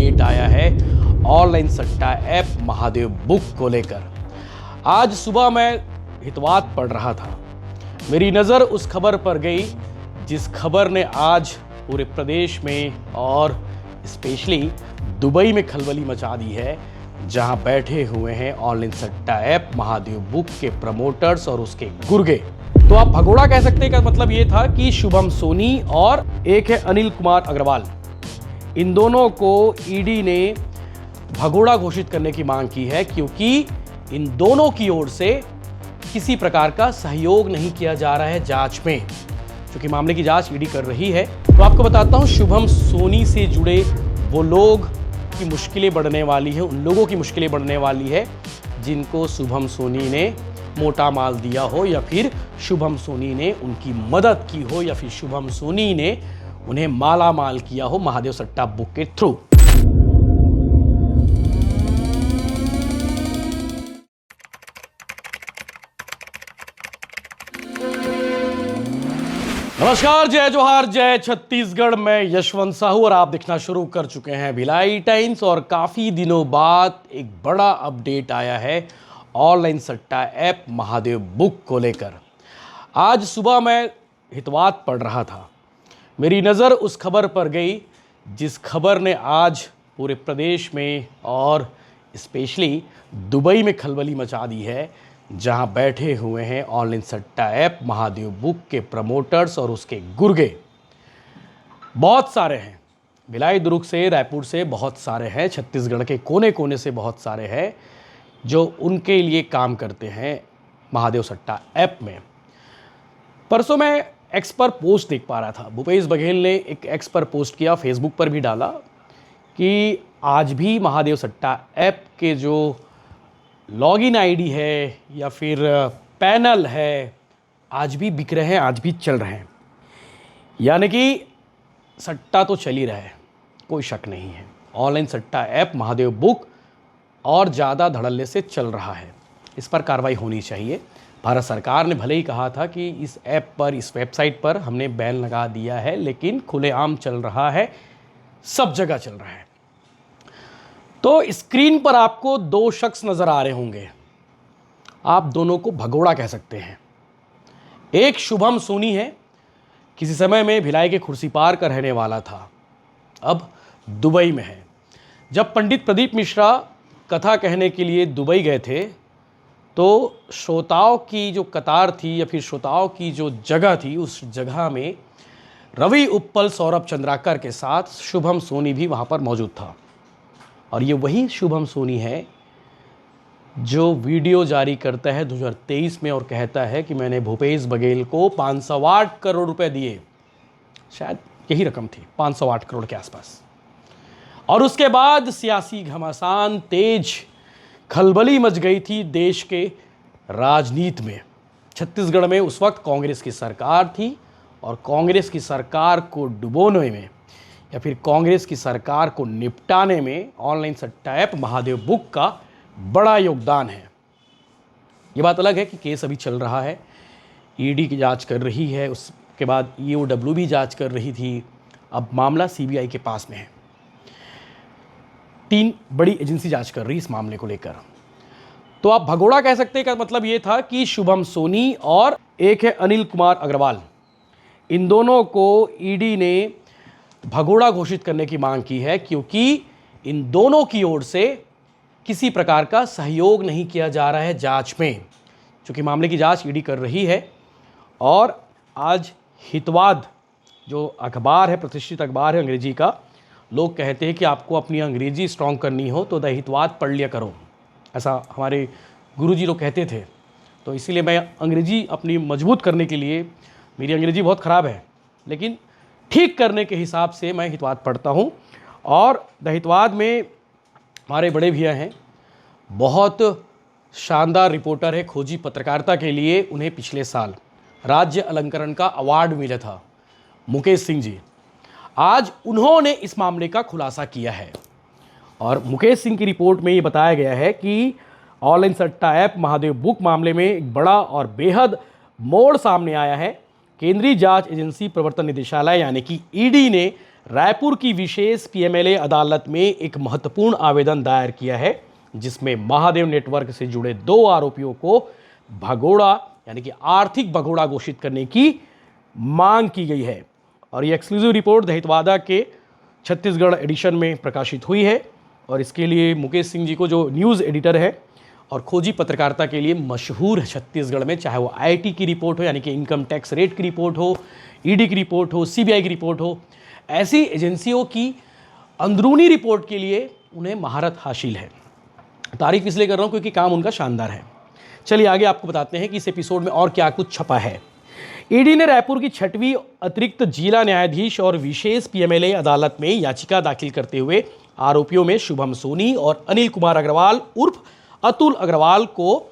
Update आया है online सट्टा ऐप महादेव बुक को लेकर। आज सुबह मैं हितवाद पढ़ रहा था, मेरी नज़र उस खबर पर गई जिस खबर ने आज पूरे प्रदेश में और स्पेशली दुबई में खलबली मचा दी है, जहां बैठे हुए हैं ऑनलाइन सट्टा ऐप महादेव बुक के प्रमोटर्स और उसके गुर्गे। तो आप भगोड़ा कह सकते हैं। का मतलब ये था कि शुभम सोनी और एक है अनिल कुमार अग्रवाल, इन दोनों को ईडी ने भगोड़ा घोषित करने की मांग की है, क्योंकि इन दोनों की ओर से किसी प्रकार का सहयोग नहीं किया जा रहा है जांच में, क्योंकि मामले की जांच ईडी कर रही है। तो आपको बताता हूं, शुभम सोनी से जुड़े वो लोग की मुश्किलें बढ़ने वाली है, उन लोगों की मुश्किलें बढ़ने वाली है जिनको शुभम सोनी ने मोटा माल दिया हो, या फिर शुभम सोनी ने उनकी मदद की हो, या फिर शुभम सोनी ने उन्हें माला माल किया हो महादेव सट्टा बुक के थ्रू। नमस्कार, जय जोहार, जय छत्तीसगढ़। मैं यशवंत साहू और आप देखना शुरू कर चुके हैं भिलाई टाइम्स। और काफ़ी दिनों बाद एक बड़ा अपडेट आया है ऑनलाइन सट्टा ऐप महादेव बुक को लेकर। आज सुबह मैं हितवाद पढ़ रहा था, मेरी नज़र उस खबर पर गई जिस खबर ने आज पूरे प्रदेश में और स्पेशली दुबई में खलबली मचा दी है, जहां बैठे हुए हैं ऑनलाइन सट्टा ऐप महादेव बुक के प्रमोटर्स और उसके गुर्गे। बहुत सारे हैं, भिलाई दुर्ग से, रायपुर से बहुत सारे हैं, छत्तीसगढ़ के कोने कोने से बहुत सारे हैं जो उनके लिए काम करते हैं महादेव सट्टा ऐप में। परसों मैं एक्स पर पोस्ट देख पा रहा था, भूपेश बघेल ने एक एक्स पर पोस्ट किया, फेसबुक पर भी डाला कि आज भी महादेव सट्टा ऐप के जो लॉगिन आईडी है या फिर पैनल है, आज भी बिक रहे हैं, आज भी चल रहे हैं। यानी कि सट्टा तो चल ही रहा है, कोई शक नहीं है। ऑनलाइन सट्टा ऐप महादेव बुक और ज़्यादा धड़ल्ले से चल रहा है, इस पर कार्रवाई होनी चाहिए। भारत सरकार ने भले ही कहा था कि इस ऐप पर, इस वेबसाइट पर हमने बैन लगा दिया है, लेकिन खुलेआम चल रहा है, सब जगह चल रहा है। तो स्क्रीन पर आपको दो शख्स नजर आ रहे होंगे, आप दोनों को भगोड़ा कह सकते हैं। एक शुभम सोनी है, किसी समय में भिलाई के खुर्सीपार का रहने वाला था, अब दुबई में है। जब पंडित प्रदीप मिश्रा कथा कहने के लिए दुबई गए थे, तो श्रोताओं की जो कतार थी या फिर श्रोताओं की जो जगह थी, उस जगह में रवि उप्पल, सौरभ चंद्राकर के साथ शुभम सोनी भी वहाँ पर मौजूद था। और ये वही शुभम सोनी है जो वीडियो जारी करता है 2023 में और कहता है कि मैंने भूपेश बघेल को 508 करोड़ रुपए दिए, शायद यही रकम थी, 508 करोड़ के आसपास। और उसके बाद सियासी घमासान, तेज खलबली मच गई थी देश के राजनीति में। छत्तीसगढ़ में उस वक्त कांग्रेस की सरकार थी, और कांग्रेस की सरकार को डुबोने में या फिर कांग्रेस की सरकार को निपटाने में ऑनलाइन सट्टा ऐप महादेव बुक का बड़ा योगदान है। ये बात अलग है कि केस अभी चल रहा है, ईडी की जांच कर रही है, उसके बाद ईओडब्ल्यू भी जांच कर रही थी, अब मामला सीबीआई के पास में है। 3 बड़ी एजेंसी जांच कर रही है इस मामले को लेकर। तो आप भगोड़ा कह सकते हैं। का मतलब ये था कि शुभम सोनी और एक है अनिल कुमार अग्रवाल, इन दोनों को ईडी ने भगोड़ा घोषित करने की मांग की है, क्योंकि इन दोनों की ओर से किसी प्रकार का सहयोग नहीं किया जा रहा है जांच में, क्योंकि मामले की जांच ईडी कर रही है। और आज हितवाद जो अखबार है, प्रतिष्ठित अखबार है अंग्रेजी का, लोग कहते हैं कि आपको अपनी अंग्रेजी स्ट्रॉन्ग करनी हो तो द हितवाद पढ़ लिया करो, ऐसा हमारे गुरुजी लोग कहते थे। तो इसीलिए मैं अंग्रेजी अपनी मजबूत करने के लिए, मेरी अंग्रेजी बहुत ख़राब है लेकिन ठीक करने के हिसाब से मैं हितवाद पढ़ता हूँ। और द हितवाद में हमारे बड़े भैया हैं, बहुत शानदार रिपोर्टर है, खोजी पत्रकारिता के लिए उन्हें पिछले साल राज्य अलंकरण का अवार्ड मिला था, मुकेश सिंह जी। आज उन्होंने इस मामले का खुलासा किया है, और मुकेश सिंह की रिपोर्ट में ये बताया गया है कि ऑनलाइन सट्टा ऐप महादेव बुक मामले में एक बड़ा और बेहद मोड़ सामने आया है। केंद्रीय जांच एजेंसी प्रवर्तन निदेशालय यानी कि ईडी ने रायपुर की विशेष पीएमएलए अदालत में एक महत्वपूर्ण आवेदन दायर किया है, जिसमें महादेव नेटवर्क से जुड़े 2 आरोपियों को भगोड़ा यानी कि आर्थिक भगोड़ा घोषित करने की मांग की गई है। और ये एक्सक्लूसिव रिपोर्ट दहितवादा के छत्तीसगढ़ एडिशन में प्रकाशित हुई है। और इसके लिए मुकेश सिंह जी को, जो न्यूज़ एडिटर है और खोजी पत्रकारिता के लिए मशहूर है छत्तीसगढ़ में, चाहे वो आईटी की रिपोर्ट हो यानी कि इनकम टैक्स रेट की रिपोर्ट हो, ईडी की रिपोर्ट हो, सीबीआई की रिपोर्ट हो, ऐसी एजेंसियों की अंदरूनी रिपोर्ट के लिए उन्हें महारत हासिल है। तारीफ इसलिए कर रहा हूँ क्योंकि काम उनका शानदार है। चलिए आगे आपको बताते हैं कि इस एपिसोड में और क्या कुछ छपा है। ईडी ने रायपुर की 6वीं अतिरिक्त जिला न्यायाधीश और विशेष पीएमएलए अदालत में याचिका दाखिल करते हुए आरोपियों में शुभम सोनी और अनिल कुमार अग्रवाल उर्फ अतुल अग्रवाल को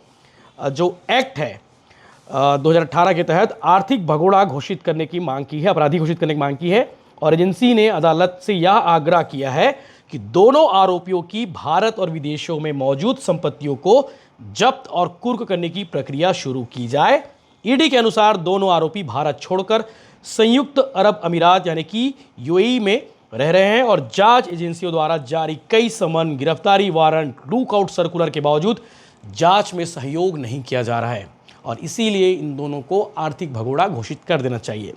जो एक्ट है 2018 के तहत आर्थिक भगोड़ा घोषित करने की मांग की है, अपराधी घोषित करने की मांग की है। और एजेंसी ने अदालत से यह आग्रह किया है कि दोनों आरोपियों की भारत और विदेशों में मौजूद संपत्तियों को जब्त और कुर्क करने की प्रक्रिया शुरू की जाए। ईडी के अनुसार दोनों आरोपी भारत छोड़कर संयुक्त अरब अमीरात यानी कि यूएई में रह रहे हैं और जांच एजेंसियों द्वारा जारी कई समन, गिरफ्तारी वारंट, लुकआउट सर्कुलर के बावजूद जांच में सहयोग नहीं किया जा रहा है और इसीलिए इन दोनों को आर्थिक भगोड़ा घोषित कर देना चाहिए।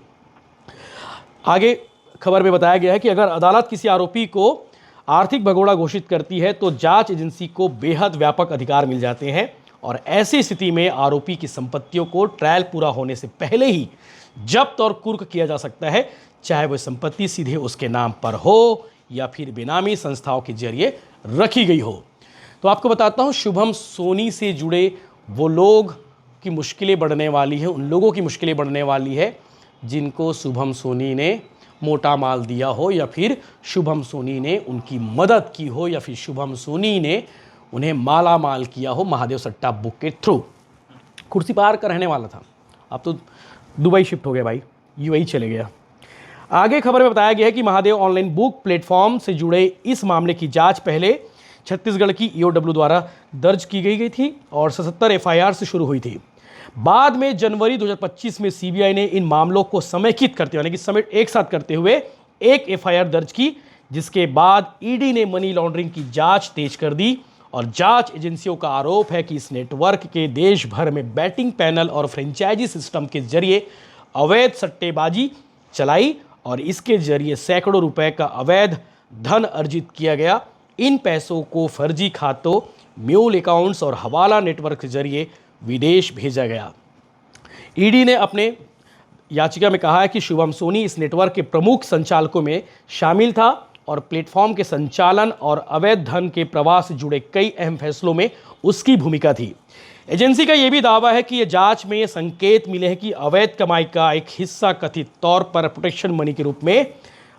आगे खबर में बताया गया है कि अगर अदालत किसी आरोपी को आर्थिक भगोड़ा घोषित करती है तो जांच एजेंसी को बेहद व्यापक अधिकार मिल जाते हैं और ऐसी स्थिति में आरोपी की संपत्तियों को ट्रायल पूरा होने से पहले ही जब्त और कुर्क किया जा सकता है, चाहे वह संपत्ति सीधे उसके नाम पर हो या फिर बेनामी संस्थाओं के जरिए रखी गई हो। तो आपको बताता हूं, शुभम सोनी से जुड़े वो लोग की मुश्किलें बढ़ने वाली है, उन लोगों की मुश्किलें बढ़ने वाली है जिनको शुभम सोनी ने मोटा माल दिया हो या फिर शुभम सोनी ने उनकी मदद की हो या फिर शुभम सोनी ने उन्हें माला माल किया हो महादेव सट्टा बुक के थ्रू। कुर्सी पार का रहने वाला था, अब तो दुबई शिफ्ट हो गया भाई, यूएई चले गया। आगे खबर में बताया गया है कि महादेव ऑनलाइन बुक प्लेटफॉर्म से जुड़े इस मामले की जांच पहले छत्तीसगढ़ की ईओडब्ल्यू द्वारा दर्ज की गई थी और 77 एफआईआर से शुरू हुई थी। बाद में जनवरी 2025 में सीबीआई ने इन मामलों को समेकित करते हुए यानी कि समेट एक साथ करते हुए एक एफआईआर दर्ज की, जिसके बाद ईडी ने मनी लॉन्ड्रिंग की जांच तेज कर दी और जांच एजेंसियों का आरोप है कि इस नेटवर्क के देश भर में बैटिंग पैनल और फ्रेंचाइजी सिस्टम के जरिए अवैध सट्टेबाजी चलाई और इसके जरिए सैकड़ों रुपए का अवैध धन अर्जित किया गया। इन पैसों को फर्जी खातों, म्यूल अकाउंट्स और हवाला नेटवर्क के जरिए विदेश भेजा गया। ईडी ने अपने याचिका में कहा है कि शुभम सोनी इस नेटवर्क के प्रमुख संचालकों में शामिल था और प्लेटफॉर्म के संचालन और अवैध धन के प्रवाह से जुड़े कई अहम फैसलों में उसकी भूमिका थी। एजेंसी का यह भी दावा है कि यह जांच में संकेत मिले हैं कि अवैध कमाई का एक हिस्सा कथित तौर पर प्रोटेक्शन मनी के रूप में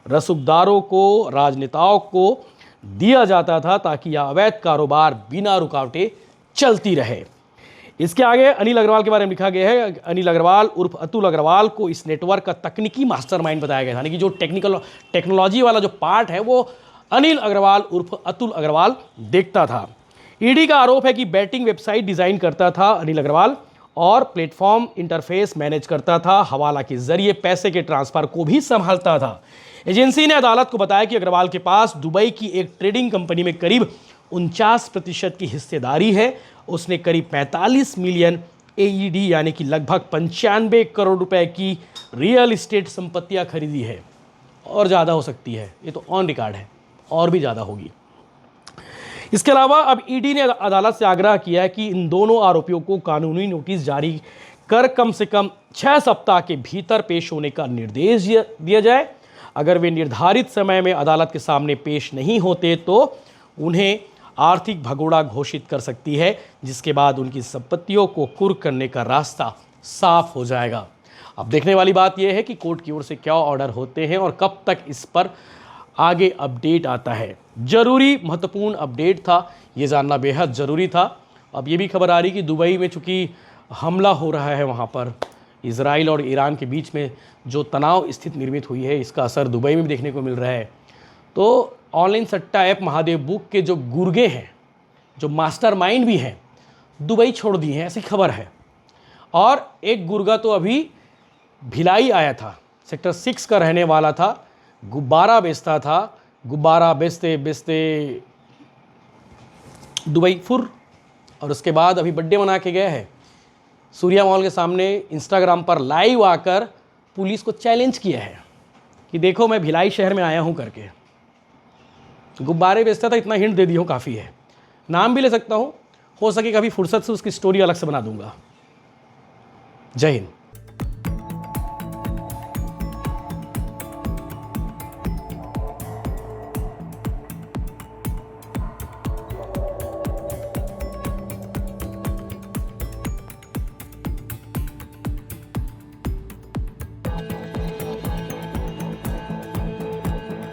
रसूखदारों को, राजनेताओं को दिया जाता था ताकि यह अवैध कारोबार बिना रुकावटें चलती रहे। इसके आगे अनिल अग्रवाल के बारे में लिखा गया है। अनिल अग्रवाल उर्फ अतुल अग्रवाल को इस नेटवर्क का तकनीकी मास्टरमाइंड बताया गया था, यानी कि जो टेक्नोलॉजी वाला जो पार्ट है वो अनिल अग्रवाल उर्फ अतुल अग्रवाल देखता था। ईडी का आरोप है कि बैटिंग वेबसाइट डिजाइन करता था अनिल अग्रवाल और प्लेटफॉर्म इंटरफेस मैनेज करता था, हवाला के जरिए पैसे के ट्रांसफर को भी संभालता था। एजेंसी ने अदालत को बताया कि अग्रवाल के पास दुबई की एक ट्रेडिंग कंपनी में करीब 49% की हिस्सेदारी है। उसने करीब 45 मिलियन एईडी यानी कि लगभग 95 करोड़ रुपए की रियल एस्टेट संपत्तियां खरीदी है और ज़्यादा हो सकती है, ये तो ऑन रिकॉर्ड है, और भी ज़्यादा होगी। इसके अलावा अब ईडी ने अदालत से आग्रह किया है कि इन दोनों आरोपियों को कानूनी नोटिस जारी कर कम से कम 6 सप्ताह के भीतर पेश होने का निर्देश दिया जाए। अगर वे निर्धारित समय में अदालत के सामने पेश नहीं होते तो उन्हें आर्थिक भगोड़ा घोषित कर सकती है, जिसके बाद उनकी संपत्तियों को कुर्क करने का रास्ता साफ हो जाएगा। अब देखने वाली बात यह है कि कोर्ट की ओर से क्या ऑर्डर होते हैं और कब तक इस पर आगे अपडेट आता है। जरूरी महत्वपूर्ण अपडेट था, ये जानना बेहद ज़रूरी था। अब ये भी खबर आ रही कि दुबई में चूँकि हमला हो रहा है, वहाँ पर इजराइल और ईरान के बीच में जो तनाव स्थिति निर्मित हुई है, इसका असर दुबई में भी देखने को मिल रहा है। तो ऑनलाइन सट्टा ऐप महादेव बुक के जो गुर्गे हैं, जो मास्टरमाइंड भी हैं, दुबई छोड़ दिए हैं, ऐसी खबर है। और एक गुर्गा तो अभी भिलाई आया था, सेक्टर 6 का रहने वाला था, गुब्बारा बेचता था, गुब्बारा बेचते बेचते दुबई फुर, और उसके बाद अभी बर्थडे मना के गया है। सूर्या मॉल के सामने इंस्टाग्राम पर लाइव आकर पुलिस को चैलेंज किया है कि देखो मैं भिलाई शहर में आया हूँ करके। गुब्बारे बेचता था, इतना हिंट दे दी हो काफ़ी है। नाम भी ले सकता हूँ, हो सके कभी फुर्सत से उसकी स्टोरी अलग से बना दूंगा। जय हिंद।